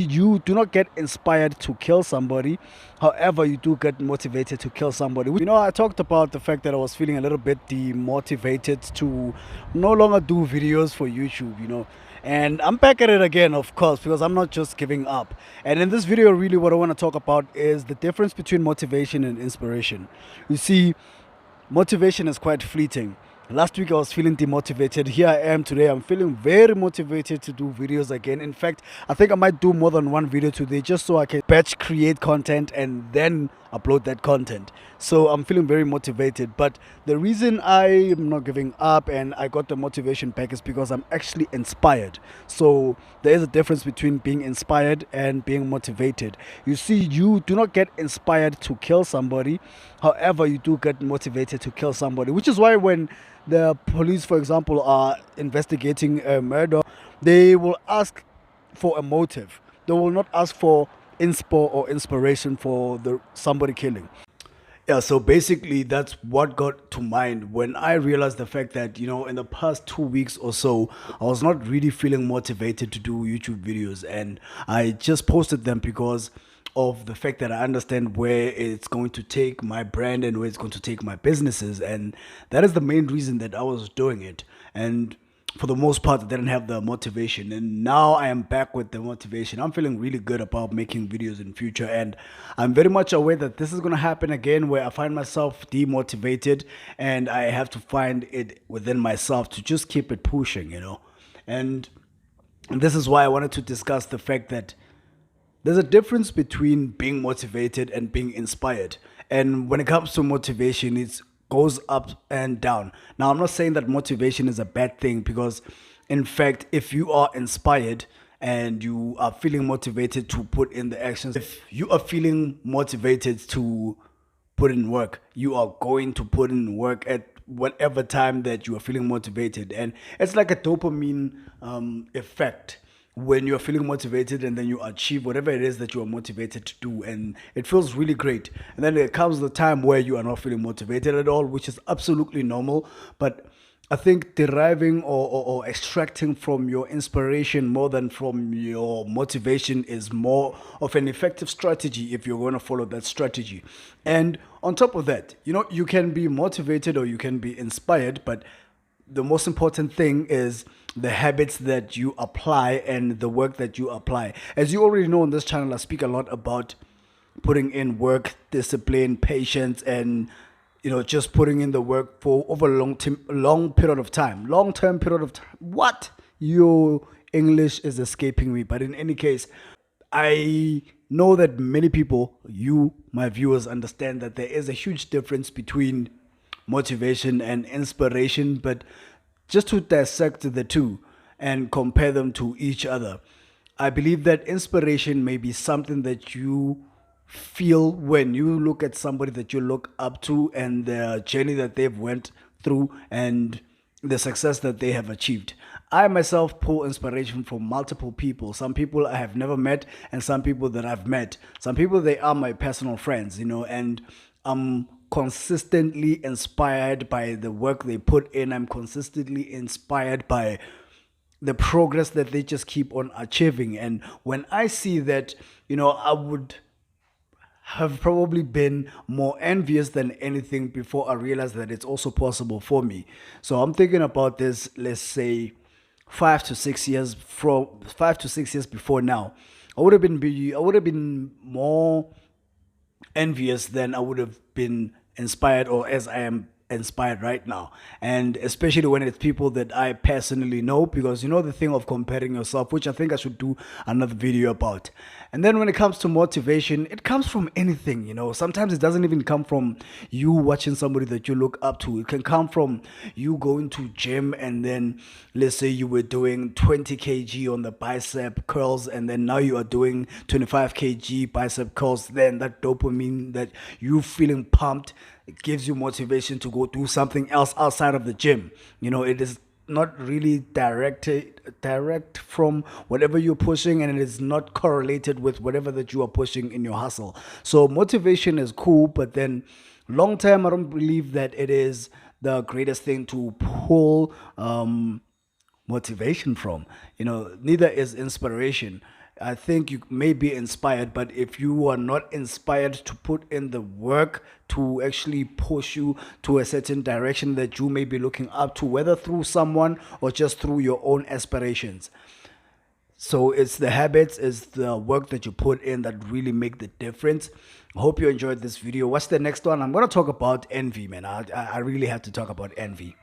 You do not get inspired to kill somebody. However, you do get motivated to kill somebody. I talked about the fact that I was feeling a little bit demotivated to no longer do videos for YouTube. And I'm back at it again, of course, because I'm not just giving up. And in this video, really, what I want to talk about is the difference between motivation and inspiration. You see, motivation is quite fleeting. Last week I was feeling demotivated. Here I am today. I'm feeling very motivated to do videos again. In fact, I think I might do more than one video today just so I can batch create content and then upload that content. So I'm feeling very motivated. But the reason I am not giving up and I got the motivation back is because I'm actually inspired. So there is a difference between being inspired and being motivated. You see, you do not get inspired to kill somebody. However, you do get motivated to kill somebody, which is why when the police, for example, are investigating a murder, they will ask for a motive. They will not ask for inspo or inspiration for the somebody killing. Yeah, so basically that's what got to mind when I realized the fact that, in the past 2 weeks or so, I was not really feeling motivated to do YouTube videos. And I just posted them because of the fact that I understand where it's going to take my brand and where it's going to take my businesses. And that is the main reason that I was doing it. And for the most part, I didn't have the motivation, and now I am back with the motivation. I'm feeling really good about making videos in future, and I'm very much aware that this is going to happen again, where I find myself demotivated, and I have to find it within myself to just keep it pushing. And this is why I wanted to discuss the fact that there's a difference between being motivated and being inspired. And when it comes to motivation, it goes up and down. Now, I'm not saying that motivation is a bad thing because, in fact, if you are inspired and you are feeling motivated to put in the actions, if you are feeling motivated to put in work, you are going to put in work at whatever time that you are feeling motivated. And it's like a dopamine effect when you're feeling motivated and then you achieve whatever it is that you are motivated to do, and it feels really great. And then there comes the time where you are not feeling motivated at all, which is absolutely normal. But I think deriving or extracting from your inspiration more than from your motivation is more of an effective strategy if you're going to follow that strategy. And on top of that, you can be motivated or you can be inspired, but the most important thing is the habits that you apply and the work that you apply. As you already know on this channel, I speak a lot about putting in work, discipline, patience, and just putting in the work for over a long period of time, long term period of time. What? Your English is escaping me, but in any case, I know that many people, you, my viewers, understand that there is a huge difference between motivation and inspiration, but just to dissect the two and compare them to each other, I believe that inspiration may be something that you feel when you look at somebody that you look up to and the journey that they've went through and the success that they have achieved. I myself pull inspiration from multiple people. Some people I have never met, and some people that I've met. Some people, they are my personal friends, and I'm consistently inspired by the work they put in. I'm consistently inspired by the progress that they just keep on achieving. And when I see that, I would have probably been more envious than anything before I realized that it's also possible for me. So I'm thinking about this, let's say 5 to 6 years before now. I would have been more envious than I would have been inspired, or as I am inspired right now. And especially when it's people that I personally know, because the thing of comparing yourself, which I think I should do another video about. And then when it comes to motivation, it comes from anything. Sometimes it doesn't even come from you watching somebody that you look up to. It can come from you going to gym, and then let's say you were doing 20 kg on the bicep curls, and then now you are doing 25 kg bicep curls. Then that dopamine that you feeling pumped, it gives you motivation to go do something else outside of the gym. It is not really direct from whatever you're pushing, and it is not correlated with whatever that you are pushing in your hustle. So motivation is cool, but then long term, I don't believe that it is the greatest thing to pull motivation from. Neither is inspiration. I think you may be inspired, but if you are not inspired to put in the work to actually push you to a certain direction that you may be looking up to, whether through someone or just through your own aspirations. So it's the habits, it's the work that you put in that really make the difference. I hope you enjoyed this video. What's the next one? I'm going to talk about envy, man. I really have to talk about envy.